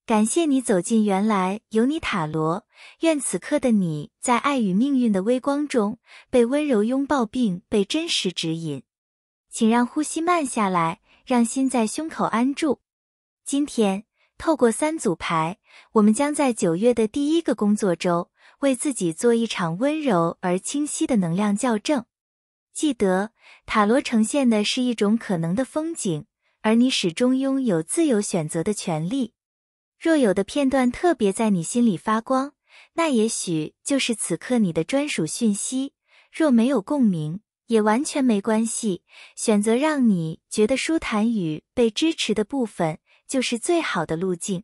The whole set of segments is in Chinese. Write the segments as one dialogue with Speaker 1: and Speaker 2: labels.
Speaker 1: 感谢你走进原来有你塔罗，愿此刻的你在爱与命运的微光中被温柔拥抱并被真实指引。请让呼吸慢下来，让心在胸口安住。今天透过3组牌，我们将在9月的第1个工作周为自己做一场温柔而清晰的能量校正。记得，塔罗呈现的是一种可能的风景，而你始终拥有自由选择的权利。若有的片段特别在你心里发光，那也许就是此刻你的专属讯息。若没有共鸣，也完全没关系，选择让你觉得舒坦与被支持的部分，就是最好的路径。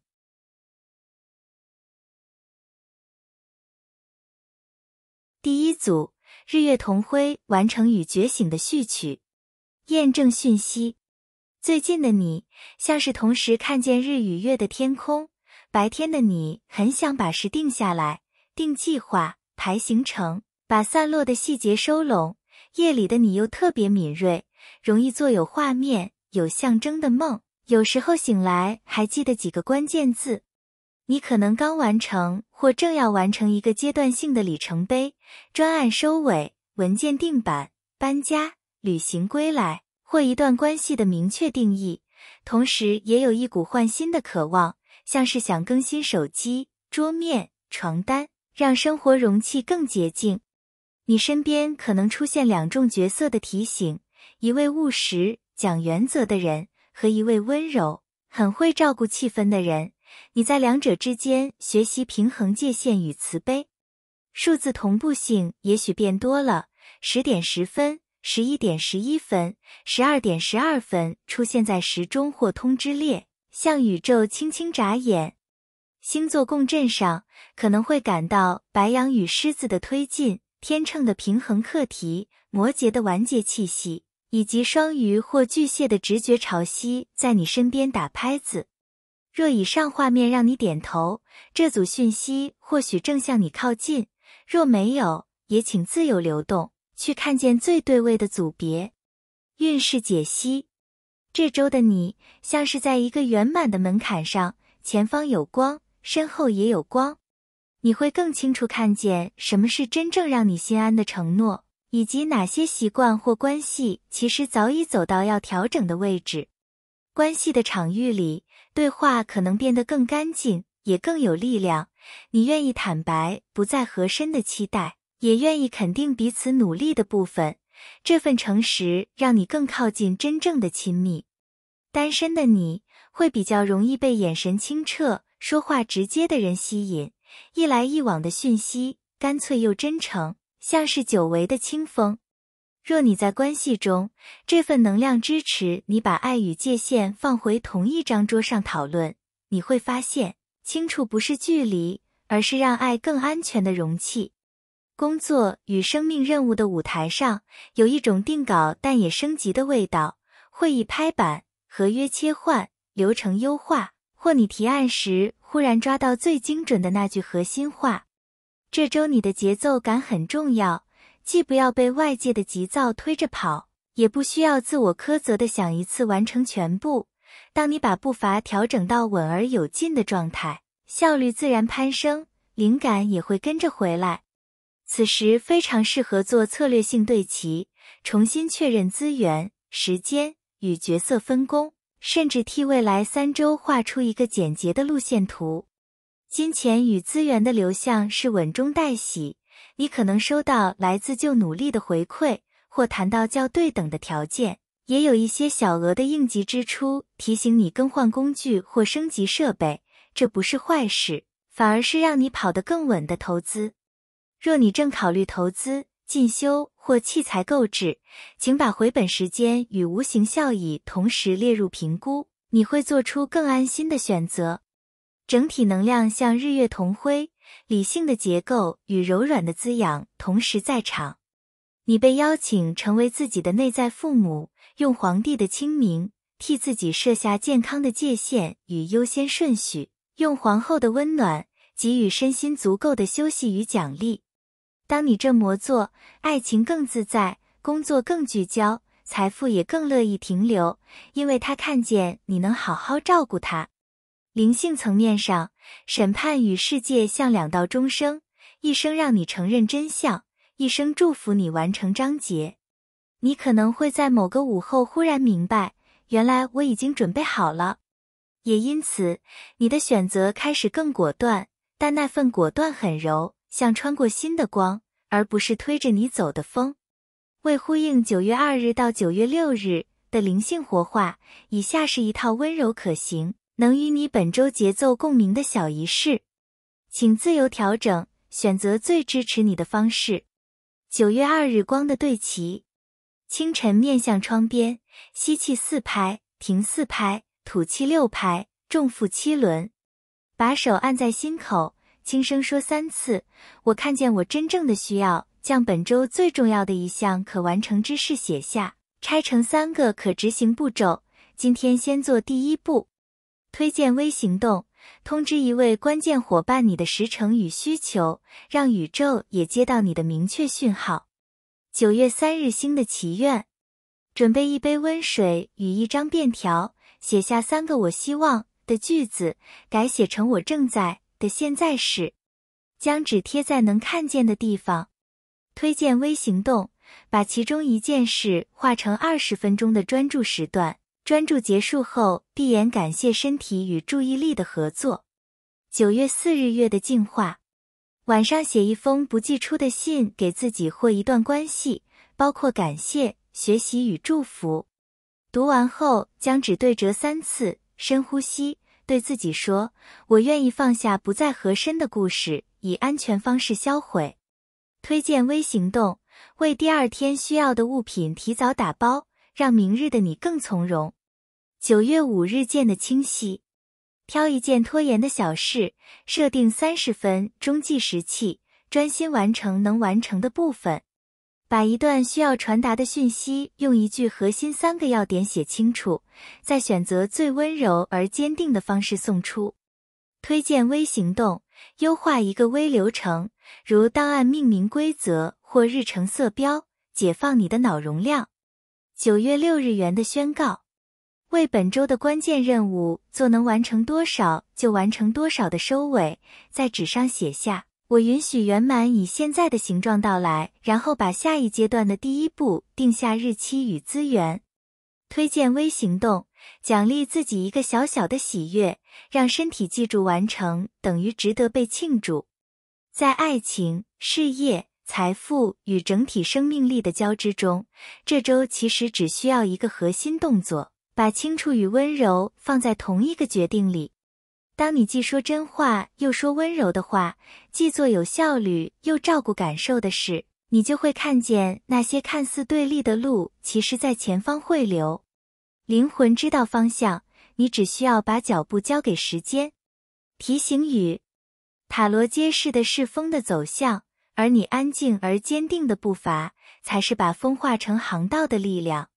Speaker 1: 第1组，日月同辉完成与觉醒的序曲。验证讯息。最近的你，像是同时看见日与月的天空，白天的你很想把事定下来，定计划，排行程，把散落的细节收拢，夜里的你又特别敏锐，容易做有画面、有象征的梦，有时候醒来还记得几个关键字。你可能刚完成或正要完成一个阶段性的里程碑，专案收尾，文件定版，搬家，旅行归来，或一段关系的明确定义，同时也有一股换新的渴望，像是想更新手机、桌面、床单，让生活容器更洁净。你身边可能出现2种角色的提醒，一位务实、讲原则的人，和一位温柔、很会照顾气氛的人。你在2者之间学习平衡界限与慈悲。数字同步性也许变多了，10点10分、11点11分、12点12分出现在时钟或通知列，向宇宙轻轻眨眼。星座共振上，可能会感到白羊与狮子的推进，天秤的平衡课题，摩羯的完结气息，以及双鱼或巨蟹的直觉潮汐在你身边打拍子。若以上画面让你点头，这组讯息或许正向你靠近；若没有，也请自由流动，去看见最对位的组别。运势解析。这周的你，像是在一个圆满的门槛上，前方有光，身后也有光。你会更清楚看见什么是真正让你心安的承诺，以及哪些习惯或关系其实早已走到要调整的位置。关系的场域里，对话可能变得更干净，也更有力量。你愿意坦白不再合身的期待，也愿意肯定彼此努力的部分。这份诚实让你更靠近真正的亲密。单身的你会比较容易被眼神清澈、说话直接的人吸引，一来一往的讯息干脆又真诚，像是久违的清风。若你在关系中，这份能量支持你把爱与界限放回同一张桌上讨论，你会发现，清楚不是距离，而是让爱更安全的容器。工作与生命任务的舞台上，有一种定稿但也升级的味道，会议拍板，合约切换，流程优化，或你提案时忽然抓到最精准的那句核心话。这周你的节奏感很重要，既不要被外界的急躁推着跑，也不需要自我苛责地想一次完成全部。当你把步伐调整到稳而有劲的状态，效率自然攀升，灵感也会跟着回来。此时非常适合做策略性对齐，重新确认资源、时间与角色分工，甚至替未来3周画出一个简洁的路线图。金钱与资源的流向是稳中带喜，你可能收到来自就努力的回馈，或谈到较对等的条件，也有一些小额的应急支出提醒你更换工具或升级设备，这不是坏事，反而是让你跑得更稳的投资。若你正考虑投资、进修或器材购置，请把回本时间与无形效益同时列入评估，你会做出更安心的选择。整体能量像日月同辉，理性的结构与柔软的滋养同时在场。你被邀请成为自己的内在父母，用皇帝的清明替自己设下健康的界限与优先顺序，用皇后的温暖给予身心足够的休息与奖励。当你这么做，爱情更自在，工作更聚焦，财富也更乐意停留，因为他看见你能好好照顾他。灵性层面上，审判与世界像两道钟声，一声让你承认真相，一声祝福你完成章节。你可能会在某个午后忽然明白，原来我已经准备好了。也因此，你的选择开始更果断，但那份果断很柔，像穿过心的光，而不是推着你走的风。为呼应9月2日到9月6日的灵性活化，以下是一套温柔可行，能与你本周节奏共鸣的小仪式。请自由调整，选择最支持你的方式。9月2日光的对齐。清晨面向窗边，吸气4拍，停4拍，吐气6拍，重复7轮。把手按在心口，轻声说3次，我看见我真正的需要，将本周最重要的一项可完成之事写下，拆成3个可执行步骤。今天先做第1步。推荐微行动，通知一位关键伙伴你的时程与需求，让宇宙也接到你的明确讯号。9月3日星的祈愿，准备一杯温水与一张便条，写下3个我希望的句子，改写成我正在的现在时。将纸贴在能看见的地方。推荐微行动，把其中一件事化成20分钟的专注时段，专注结束后闭眼感谢身体与注意力的合作。9月4日月的净化，晚上写一封不寄出的信给自己或一段关系，包括感谢、学习与祝福。读完后将纸对折3次，深呼吸，对自己说，我愿意放下不再合身的故事，以安全方式销毁。推荐微行动，为第2天需要的物品提早打包，让明日的你更从容。9月5日见的清晰，挑一件拖延的小事，设定30分钟计时器，专心完成能完成的部分。把一段需要传达的讯息用一句核心3个要点写清楚，再选择最温柔而坚定的方式送出。推荐微行动，优化一个微流程，如档案命名规则或日程色标，解放你的脑容量。9月6日元的宣告，为本周的关键任务做能完成多少就完成多少的收尾，在纸上写下，我允许圆满以现在的形状到来，然后把下一阶段的第1步定下日期与资源。推荐微行动，奖励自己一个小小的喜悦，让身体记住完成等于值得被庆祝。在爱情、事业、财富与整体生命力的交织中，这周其实只需要一个核心动作，把清楚与温柔放在同一个决定里。当你既说真话又说温柔的话，既做有效率又照顾感受的事，你就会看见那些看似对立的路其实在前方汇流。灵魂知道方向，你只需要把脚步交给时间。提醒语，塔罗揭示的是风的走向，而你安静而坚定的步伐，才是把风化成航道的力量。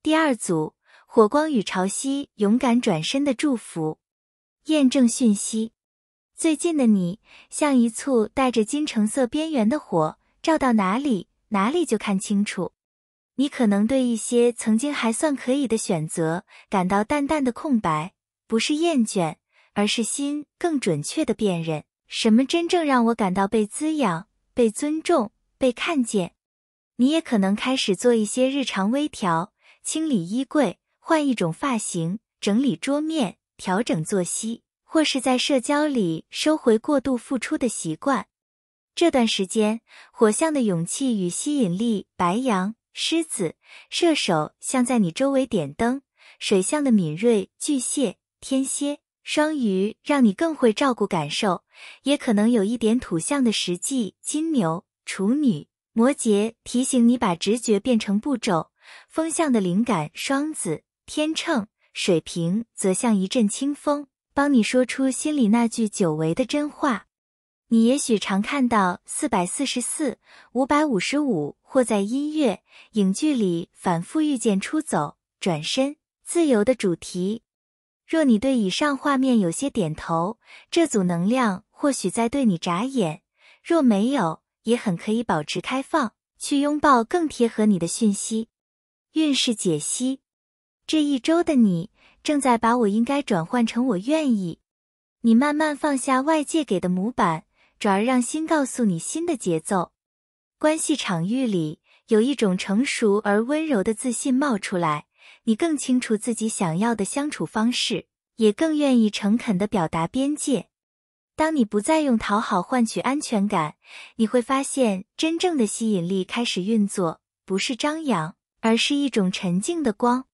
Speaker 1: 第2组，火光与潮汐，勇敢转身的祝福。验证讯息，最近的你，像一簇带着金橙色边缘的火，照到哪里，哪里就看清楚。你可能对一些曾经还算可以的选择，感到淡淡的空白，不是厌倦，而是心更准确的辨认，什么真正让我感到被滋养、被尊重、被看见。你也可能开始做一些日常微调，清理衣柜，换一种发型，整理桌面，调整作息，或是在社交里收回过度付出的习惯。这段时间，火象的勇气与吸引力，白羊、狮子、射手像在你周围点灯，水象的敏锐，巨蟹、天蝎、双鱼让你更会照顾感受，也可能有一点土象的实际，金牛、处女、摩羯提醒你把直觉变成步骤，风象的灵感，双子、天秤、水瓶则像一阵清风，帮你说出心里那句久违的真话。你也许常看到444、555或在音乐、影剧里反复遇见出走、转身、自由的主题。若你对以上画面有些点头，这组能量或许在对你眨眼；若没有，也很可以保持开放，去拥抱更贴合你的讯息。运势解析，这一周的你正在把我应该转换成我愿意。你慢慢放下外界给的模板，转而让心告诉你新的节奏。关系场域里有一种成熟而温柔的自信冒出来，你更清楚自己想要的相处方式，也更愿意诚恳地表达边界。当你不再用讨好换取安全感，你会发现真正的吸引力开始运作，不是张扬，而是一种沉静的光。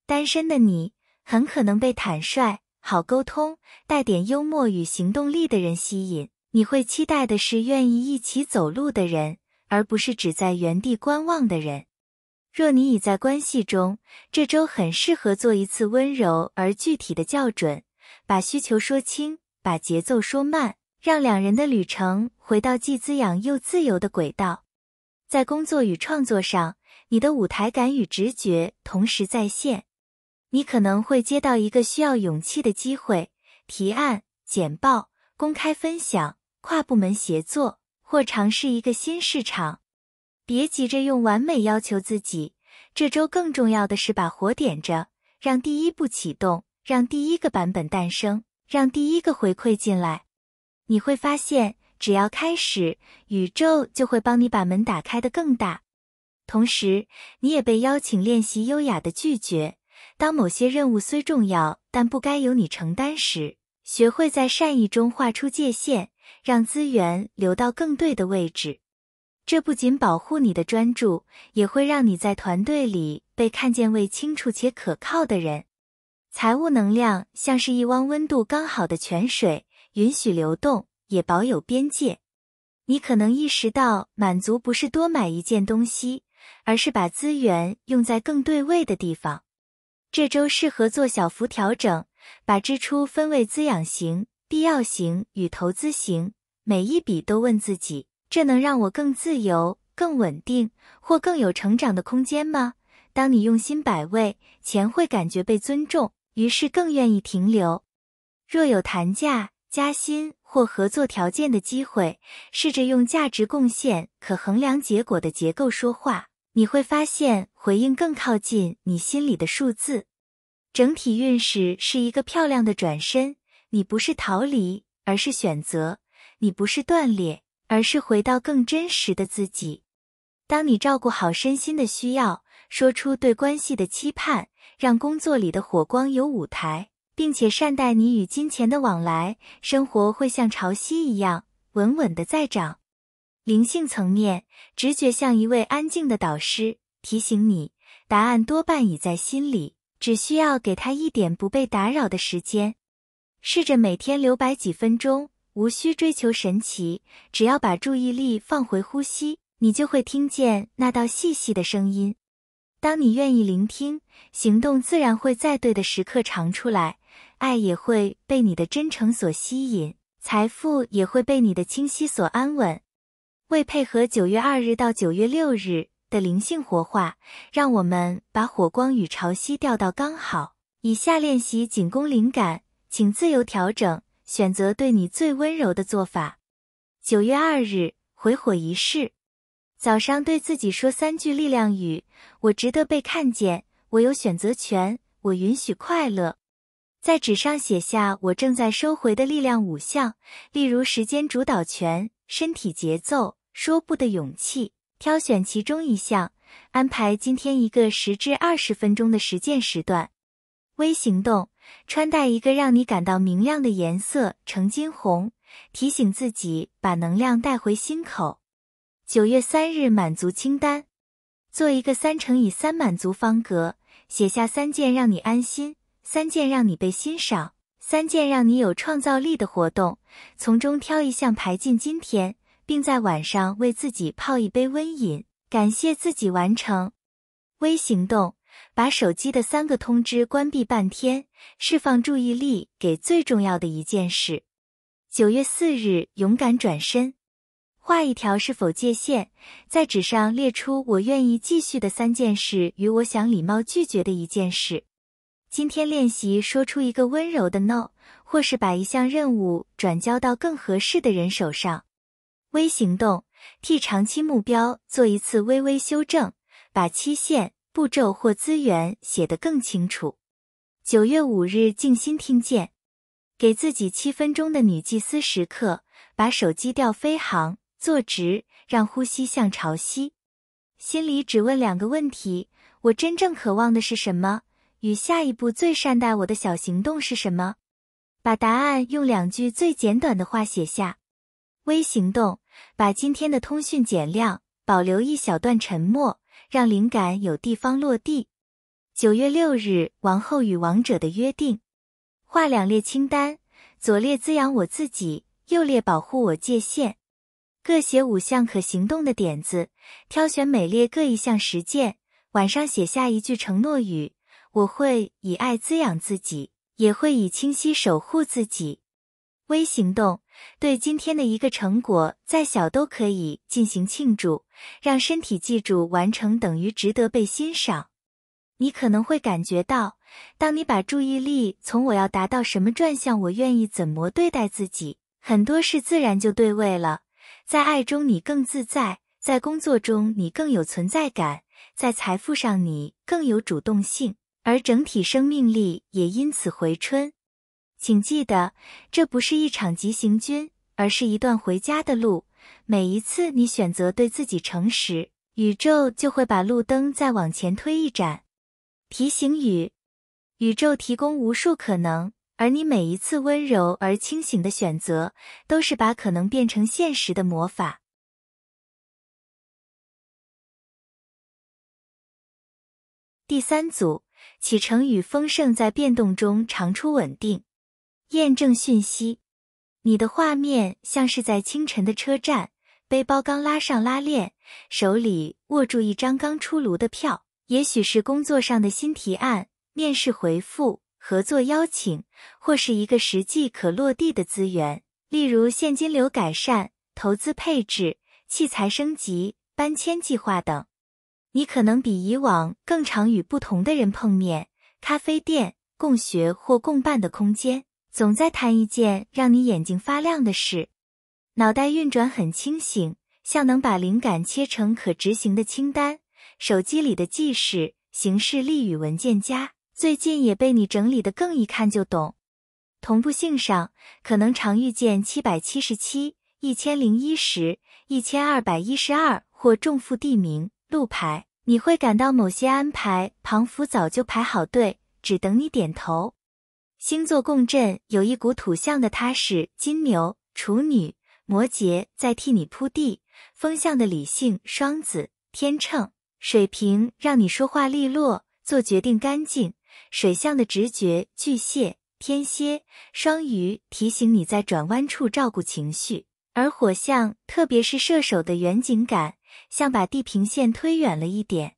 Speaker 1: 单身的你很可能被坦率、好沟通、带点幽默与行动力的人吸引，你会期待的是愿意一起走路的人，而不是只在原地观望的人。若你已在关系中，这周很适合做一次温柔而具体的校准，把需求说清，把节奏说慢，让两人的旅程回到既滋养又自由的轨道。在工作与创作上，你的舞台感与直觉同时在线。你可能会接到一个需要勇气的机会，提案、简报、公开分享、跨部门协作，或尝试一个新市场。别急着用完美要求自己，这周更重要的是把火点着，让第一步启动，让第一个版本诞生，让第一个回馈进来。你会发现，只要开始，宇宙就会帮你把门打开得更大。同时，你也被邀请练习优雅的拒绝。当某些任务虽重要，但不该由你承担时，学会在善意中划出界限，让资源流到更对的位置。这不仅保护你的专注，也会让你在团队里被看见为清楚且可靠的人。财务能量像是一汪温度刚好的泉水，允许流动，也保有边界。你可能意识到，满足不是多买一件东西，而是把资源用在更对位的地方。这周适合做小幅调整，把支出分为滋养型、必要型与投资型，每一笔都问自己，这能让我更自由、更稳定，或更有成长的空间吗？当你用心摆位，钱会感觉被尊重，于是更愿意停留。若有谈价、加薪或合作条件的机会，试着用价值贡献可衡量结果的结构说话，你会发现回应更靠近你心里的数字。整体运势是一个漂亮的转身，你不是逃离，而是选择；你不是断裂，而是回到更真实的自己。当你照顾好身心的需要，说出对关系的期盼，让工作里的火光有舞台，并且善待你与金钱的往来，生活会像潮汐一样稳稳地在涨。灵性层面，直觉像一位安静的导师，提醒你，答案多半已在心里，只需要给他一点不被打扰的时间。试着每天留白几分钟，无需追求神奇，只要把注意力放回呼吸，你就会听见那道细细的声音。当你愿意聆听，行动自然会在对的时刻长出来，爱也会被你的真诚所吸引，财富也会被你的清晰所安稳。为配合9月2日到9月6日的灵性活化，让我们把火光与潮汐调到刚好。以下练习仅供灵感，请自由调整，选择对你最温柔的做法。9月2日，回火仪式。早上对自己说3句力量语：我值得被看见，我有选择权，我允许快乐。在纸上写下我正在收回的力量5项，例如时间主导权、身体节奏、说不的勇气。挑选其中一项，安排今天一个10至20分钟的实践时段。微行动，穿戴一个让你感到明亮的颜色，橙金红，提醒自己把能量带回心口。9月3日满足清单，做一个3×3满足方格，写下3件让你安心、3件让你被欣赏、3件让你有创造力的活动，从中挑一项排进今天，并在晚上为自己泡一杯温饮，感谢自己完成。微行动，把手机的3个通知关闭半天，释放注意力给最重要的一件事。9月4日勇敢转身，画一条是否界限，在纸上列出我愿意继续的3件事与我想礼貌拒绝的1件事。今天练习说出一个温柔的 no， 或是把一项任务转交到更合适的人手上。微行动，替长期目标做一次微微修正，把期限、步骤或资源写得更清楚。9月5日静心听见，给自己7分钟的女祭司时刻，把手机调飞行，坐直，让呼吸像潮汐。心里只问2个问题：我真正渴望的是什么？与下一步最善待我的小行动是什么？把答案用2句最简短的话写下。微行动，把今天的通讯减量，保留一小段沉默，让灵感有地方落地。9月6日，王后与王者的约定。画2列清单，左列滋养我自己，右列保护我界限。各写5项可行动的点子，挑选每列各1项实践。晚上写下1句承诺语，我会以爱滋养自己，也会以清晰守护自己。微行动，对今天的一个成果再小都可以进行庆祝，让身体记住完成等于值得被欣赏。你可能会感觉到，当你把注意力从我要达到什么转向我愿意怎么对待自己，很多事自然就对位了。在爱中你更自在，在工作中你更有存在感，在财富上你更有主动性，而整体生命力也因此回春。请记得，这不是一场急行军，而是一段回家的路。每一次你选择对自己诚实，宇宙就会把路灯再往前推一盏。提醒语：宇宙提供无数可能，而你每一次温柔而清醒的选择，都是把可能变成现实的魔法。第3组，启程与丰盛在变动中长出稳定。验证讯息，你的画面像是在清晨的车站，背包刚拉上拉链，手里握住一张刚出炉的票，也许是工作上的新提案、面试回复、合作邀请，或是一个实际可落地的资源，例如现金流改善、投资配置、器材升级、搬迁计划等。你可能比以往更常与不同的人碰面，咖啡店、共学或共办的空间，总在谈一件让你眼睛发亮的事。脑袋运转很清醒，像能把灵感切成可执行的清单。手机里的记事、行事历与文件夹，最近也被你整理得更一看就懂。同步性上，可能常遇见777、1010、1212或重复地名、路牌，你会感到某些安排庞佛早就排好队，只等你点头。星座共振，有一股土象的踏实，金牛、处女、摩羯在替你铺地，风象的理性，双子、天秤、水瓶让你说话利落，做决定干净，水象的直觉，巨蟹、天蝎、双鱼提醒你在转弯处照顾情绪，而火象，特别是射手的远景感，像把地平线推远了一点。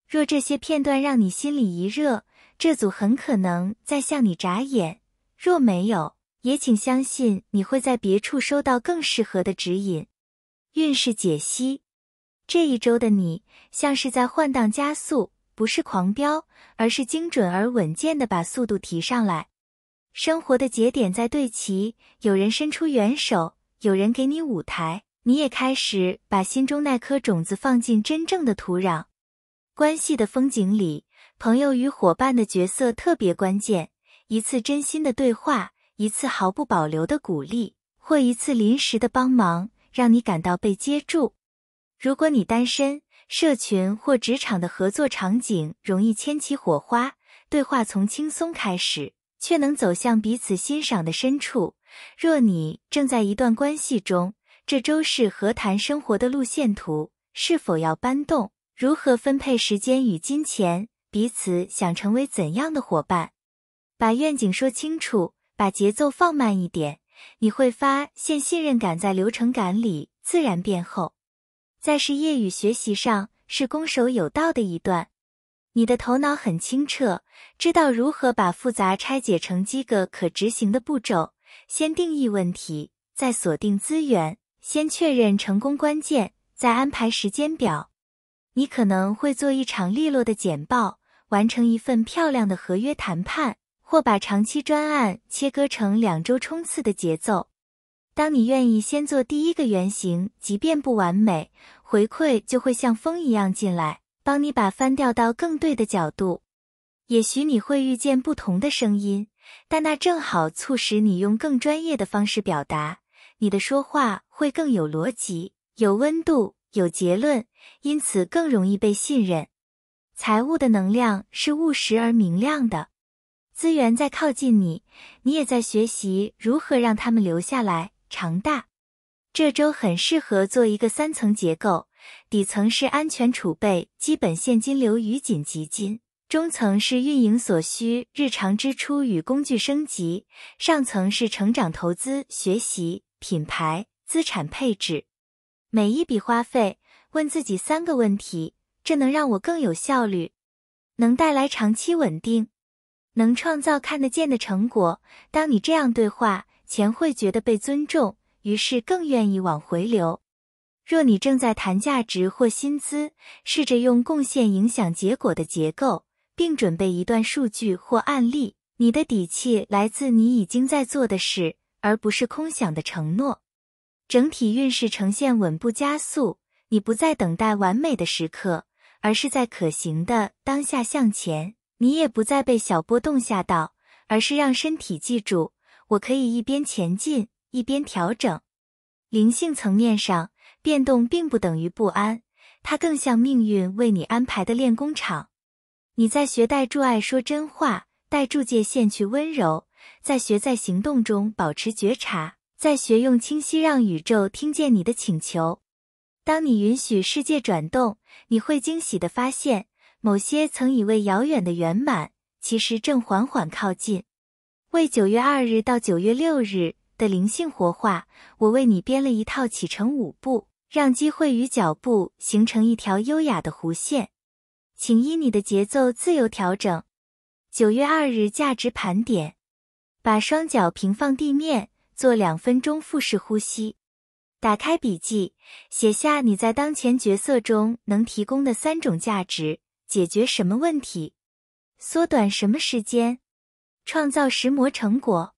Speaker 1: 若这些片段让你心里一热，这组很可能在向你眨眼，若没有，也请相信你会在别处收到更适合的指引。运势解析，这一周的你像是在换挡加速，不是狂飙，而是精准而稳健地把速度提上来。生活的节点在对齐，有人伸出援手，有人给你舞台，你也开始把心中那颗种子放进真正的土壤。关系的风景里，朋友与伙伴的角色特别关键，一次真心的对话，一次毫不保留的鼓励，或一次临时的帮忙，让你感到被接住。如果你单身，社群或职场的合作场景容易牵起火花，对话从轻松开始，却能走向彼此欣赏的深处。若你正在一段关系中，这周是何谈生活的路线图，是否要搬动，如何分配时间与金钱，彼此想成为怎样的伙伴。把愿景说清楚，把节奏放慢一点，你会发现信任感在流程感里自然变厚。在事业与学习上，是攻守有道的一段。你的头脑很清澈，知道如何把复杂拆解成几个可执行的步骤，先定义问题，再锁定资源，先确认成功关键，再安排时间表。你可能会做一场利落的简报，完成一份漂亮的合约谈判，或把长期专案切割成2周冲刺的节奏。当你愿意先做第一个原型，即便不完美，回馈就会像风一样进来，帮你把帆调到更对的角度。也许你会遇见不同的声音，但那正好促使你用更专业的方式表达，你的说话会更有逻辑、有温度、有结论，因此更容易被信任。财务的能量是务实而明亮的，资源在靠近你，你也在学习如何让它们留下来、长大。这周很适合做一个3层结构，底层是安全储备、基本现金流与紧急金，中层是运营所需、日常支出与工具升级，上层是成长投资、学习、品牌、资产配置。每一笔花费，问自己3个问题：这能让我更有效率？能带来长期稳定？能创造看得见的成果？当你这样对话，钱会觉得被尊重，于是更愿意往回流。若你正在谈价值或薪资，试着用贡献影响结果的结构，并准备一段数据或案例。你的底气来自你已经在做的事，而不是空想的承诺。整体运势呈现稳步加速，你不再等待完美的时刻，而是在可行的当下向前。你也不再被小波动吓到，而是让身体记住，我可以一边前进，一边调整。灵性层面上，变动并不等于不安，它更像命运为你安排的练功场。你在学带助爱说真话，带助界限去温柔，在学在行动中保持觉察，在学用清晰让宇宙听见你的请求。当你允许世界转动，你会惊喜地发现，某些曾以为遥远的圆满，其实正缓缓靠近。为9月2日到9月6日的灵性活化，我为你编了一套启程5步，让机会与脚步形成一条优雅的弧线。请依你的节奏自由调整。9月2日价值盘点，把双脚平放地面，做2分钟腹式呼吸。打开笔记，写下你在当前角色中能提供的3种价值，解决什么问题，缩短什么时间，创造实模成果，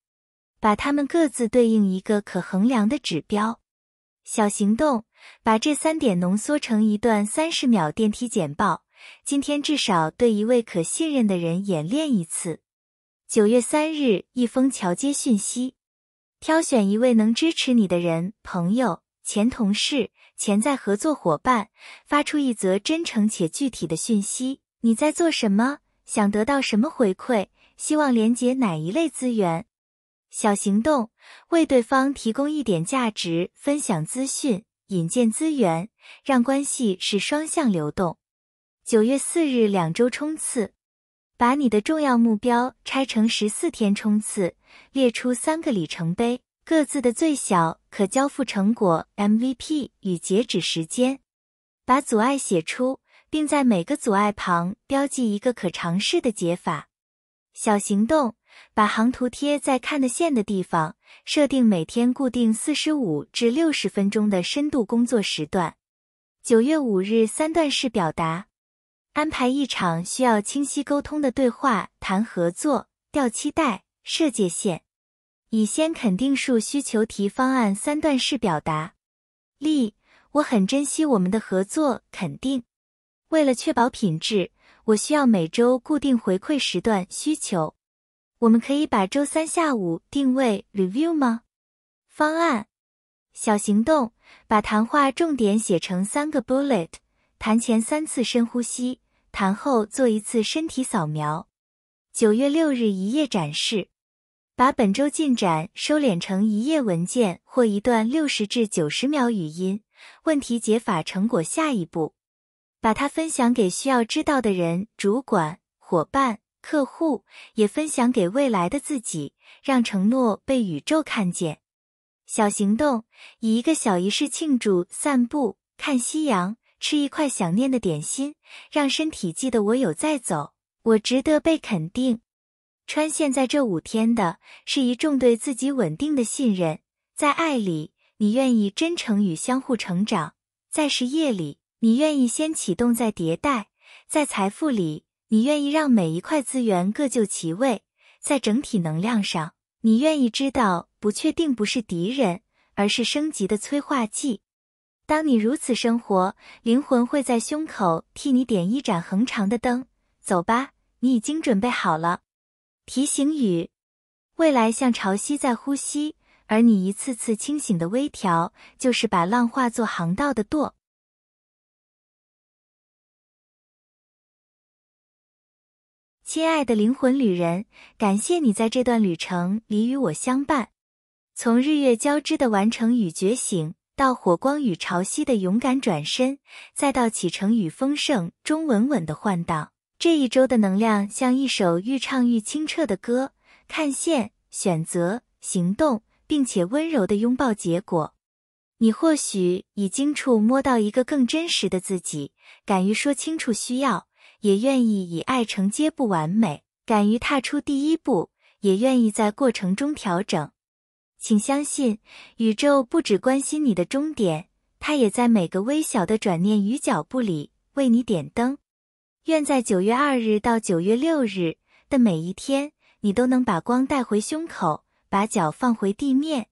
Speaker 1: 把它们各自对应一个可衡量的指标。小行动，把这3点浓缩成一段30秒电梯简报，今天至少对一位可信任的人演练一次。9月3日一封桥接讯息，挑选一位能支持你的人，朋友、前同事、潜在合作伙伴，发出一则真诚且具体的讯息。你在做什么？想得到什么回馈？希望连结哪一类资源？小行动，为对方提供一点价值，分享资讯，引荐资源，让关系是双向流动。9月4日2周冲刺，把你的重要目标拆成14天冲刺，列出3个里程碑，各自的最小可交付成果 MVP 与截止时间。把阻碍写出，并在每个阻碍旁标记一个可尝试的解法。小行动，把航图贴在看得见的地方，设定每天固定45至60分钟的深度工作时段。9月5日3段式表达，安排一场需要清晰沟通的对话，谈合作，调期待，设界限。以先肯定数需求提方案3段式表达。例，我很珍惜我们的合作，肯定。为了确保品质，我需要每周固定回馈时段需求。我们可以把周3下午定位 review 吗？方案。小行动，把谈话重点写成3个 bullet， 谈前3次深呼吸，谈后做1次身体扫描。9月6日一页展示，把本周进展收敛成1页文件或一段60至90秒语音，问题解法成果下一步。把它分享给需要知道的人，主管、伙伴、客户，也分享给未来的自己，让承诺被宇宙看见。小行动，以一个小仪式庆祝，散步、看夕阳，吃一块想念的点心，让身体记得我有在走，我值得被肯定。穿线在这5天的是一种对自己稳定的信任。在爱里，你愿意真诚与相互成长；在事业里，你愿意先启动再迭代；在财富里，你愿意让每一块资源各就其位；在整体能量上，你愿意知道不确定不是敌人，而是升级的催化剂。当你如此生活，灵魂会在胸口替你点一盏恒长的灯。走吧，你已经准备好了。提醒语：未来像潮汐在呼吸，而你一次次清醒的微调，就是把浪化作航道的舵。亲爱的灵魂旅人，感谢你在这段旅程里与我相伴。从日月交织的完成与觉醒，到火光与潮汐的勇敢转身，再到启程与丰盛中稳稳的换挡。这一周的能量像一首愈唱愈清澈的歌，看见、选择、行动，并且温柔地拥抱结果。你或许已经触摸到一个更真实的自己，敢于说清楚需要，也愿意以爱承接不完美，敢于踏出第一步，也愿意在过程中调整。请相信，宇宙不只关心你的终点，它也在每个微小的转念与脚步里为你点灯。愿在9月2日到9月6日的每一天，你都能把光带回胸口，把脚放回地面。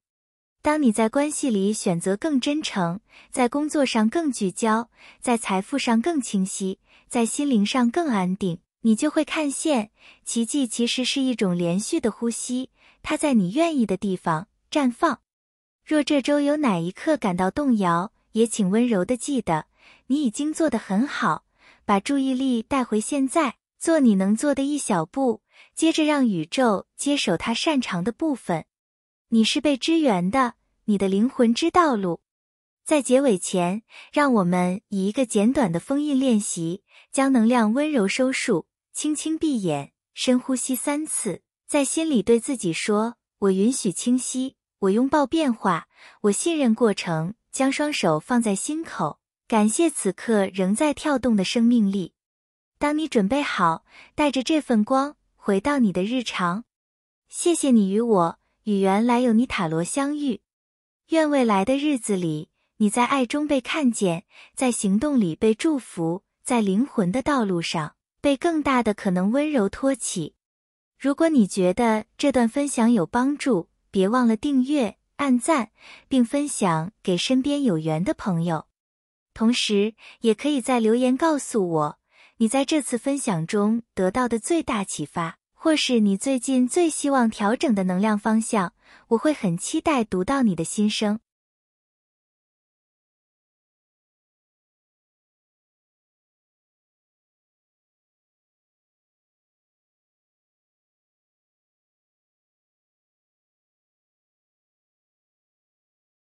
Speaker 1: 当你在关系里选择更真诚，在工作上更聚焦，在财富上更清晰，在心灵上更安定，你就会看见，奇迹其实是一种连续的呼吸，它在你愿意的地方绽放。若这周有哪一刻感到动摇，也请温柔地记得，你已经做得很好。把注意力带回现在，做你能做的一小步，接着让宇宙接手它擅长的部分。你是被支援的，你的灵魂知道路。在结尾前，让我们以一个简短的封印练习，将能量温柔收束，轻轻闭眼，深呼吸3次，在心里对自己说：我允许清晰，我拥抱变化，我信任过程，将双手放在心口。感谢此刻仍在跳动的生命力。当你准备好，带着这份光回到你的日常。谢谢你与我与原来有你塔罗相遇。愿未来的日子里，你在爱中被看见，在行动里被祝福，在灵魂的道路上被更大的可能温柔托起。如果你觉得这段分享有帮助，别忘了订阅、按赞，并分享给身边有缘的朋友。同时，也可以在留言告诉我，你在这次分享中得到的最大启发，或是你最近最希望调整的能量方向，我会很期待读到你的心声。